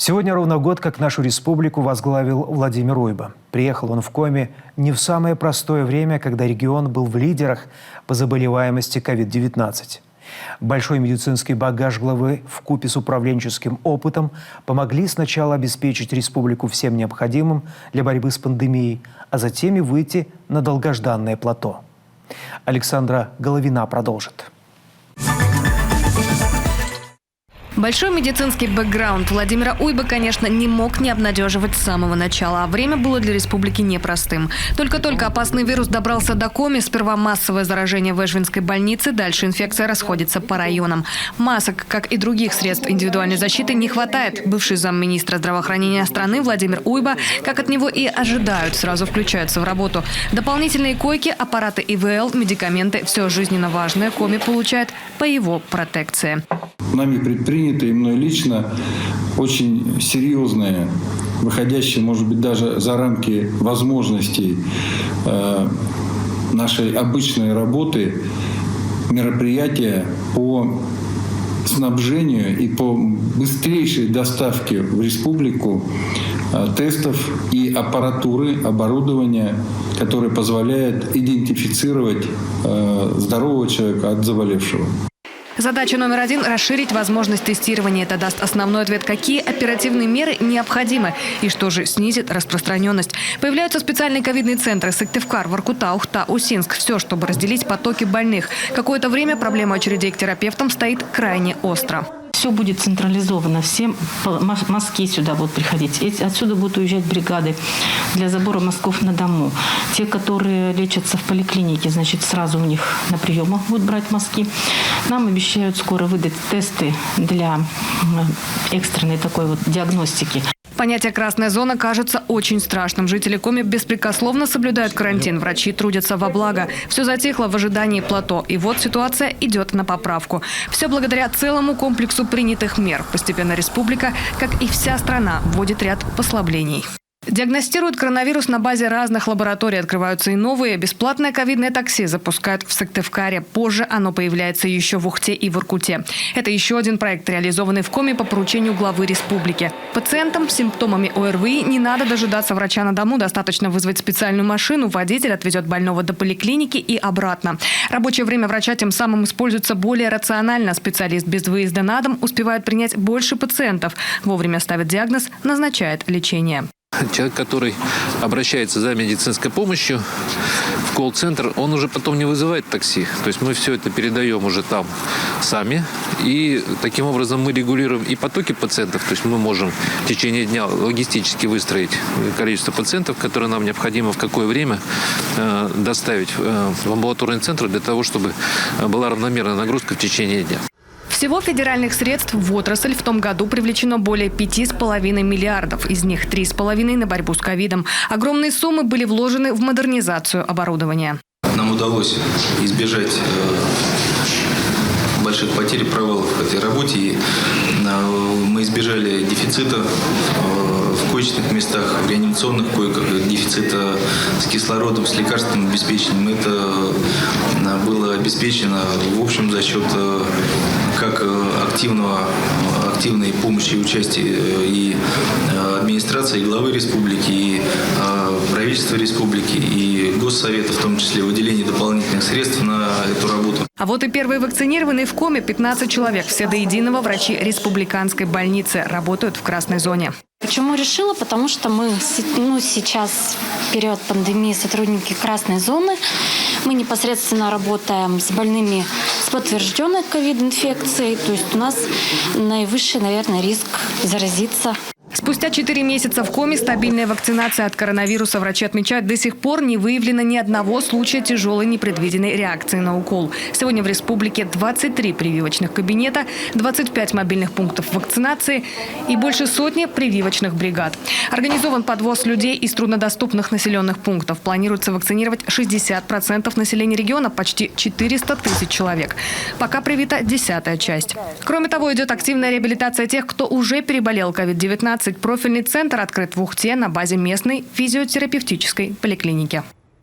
Сегодня ровно год, как нашу республику возглавил Владимир Уйба. Приехал он в Коми не в самое простое время, когда регион был в лидерах по заболеваемости COVID-19. Большой медицинский багаж главы вкупе с управленческим опытом помогли сначала обеспечить республику всем необходимым для борьбы с пандемией, а затем и выйти на долгожданное плато. Александра Головина продолжит. Большой медицинский бэкграунд Владимира Уйбы, конечно, не мог не обнадеживать с самого начала. А время было для республики непростым. Только-только опасный вирус добрался до Коми. Сперва массовое заражение в Эшвинской больнице, дальше инфекция расходится по районам. Масок, как и других средств индивидуальной защиты, не хватает. Бывший замминистра здравоохранения страны Владимир Уйба, как от него и ожидают, сразу включаются в работу. Дополнительные койки, аппараты ИВЛ, медикаменты – все жизненно важное Коми получает по его протекции. Нами предпринято и мной лично очень серьезные, выходящие, может быть, даже за рамки возможностей нашей обычной работы мероприятия по снабжению и по быстрейшей доставке в республику тестов и аппаратуры, оборудования, которое позволяет идентифицировать здорового человека от заболевшего. Задача номер один – расширить возможность тестирования. Это даст основной ответ, какие оперативные меры необходимы и что же снизит распространенность. Появляются специальные ковидные центры – Сыктывкар, Воркута, Ухта, Усинск. Все, чтобы разделить потоки больных. Какое-то время проблема очередей к терапевтам стоит крайне остро. Все будет централизовано, все мазки сюда будут приходить. Отсюда будут уезжать бригады для забора мазков на дому. Те, которые лечатся в поликлинике, значит, сразу у них на приемах будут брать мазки. Нам обещают скоро выдать тесты для экстренной такой вот диагностики. Понятие «красная зона» кажется очень страшным. Жители Коми беспрекословно соблюдают карантин. Врачи трудятся во благо. Все затихло в ожидании плато. И вот ситуация идет на поправку. Все благодаря целому комплексу принятых мер. Постепенно республика, как и вся страна, вводит ряд послаблений. Диагностируют коронавирус на базе разных лабораторий. Открываются и новые. Бесплатное ковидное такси запускают в Сыктывкаре. Позже оно появляется еще в Ухте и Воркуте. Это еще один проект, реализованный в Коми по поручению главы республики. Пациентам с симптомами ОРВИ не надо дожидаться врача на дому. Достаточно вызвать специальную машину. Водитель отвезет больного до поликлиники и обратно. Рабочее время врача тем самым используется более рационально. Специалист без выезда на дом успевает принять больше пациентов. Вовремя ставит диагноз, назначает лечение. Человек, который обращается за медицинской помощью в колл-центр, он уже потом не вызывает такси. То есть мы все это передаем уже там сами. И таким образом мы регулируем и потоки пациентов. То есть мы можем в течение дня логистически выстроить количество пациентов, которые нам необходимо в какое время доставить в амбулаторный центр для того, чтобы была равномерная нагрузка в течение дня. Всего федеральных средств в отрасль в том году привлечено более 5,5 миллиардов. Из них 3,5 на борьбу с ковидом. Огромные суммы были вложены в модернизацию оборудования. Нам удалось избежать больших потерь и провалов в этой работе. И мы избежали дефицита в коечных местах, в реанимационных койках, дефицита с кислородом, с лекарственным обеспечением. Это было обеспечено, в общем, за счет как активной помощи и участия и администрации, и главы республики, и правительства республики, и Госсовета, в том числе выделение дополнительных средств на эту работу. А вот и первые вакцинированные в Коми 15 человек. Все до единого врачи республиканской больницы работают в красной зоне. Почему решила? Потому что мы сейчас, в период пандемии, сотрудники красной зоны, мы непосредственно работаем с больными с подтвержденной ковид-инфекцией. То есть у нас наивысший, наверное, риск заразиться. Спустя 4 месяца в Коми стабильная вакцинация от коронавируса. Врачи отмечают, до сих пор не выявлено ни одного случая тяжелой непредвиденной реакции на укол. Сегодня в республике 23 прививочных кабинета, 25 мобильных пунктов вакцинации и больше сотни прививочных бригад. Организован подвоз людей из труднодоступных населенных пунктов. Планируется вакцинировать 60% населения региона, почти 400 тысяч человек. Пока привита 10-я часть. Кроме того, идет активная реабилитация тех, кто уже переболел COVID-19. Профильный центр открыт в Ухте на базе местной физиотерапевтической поликлиники.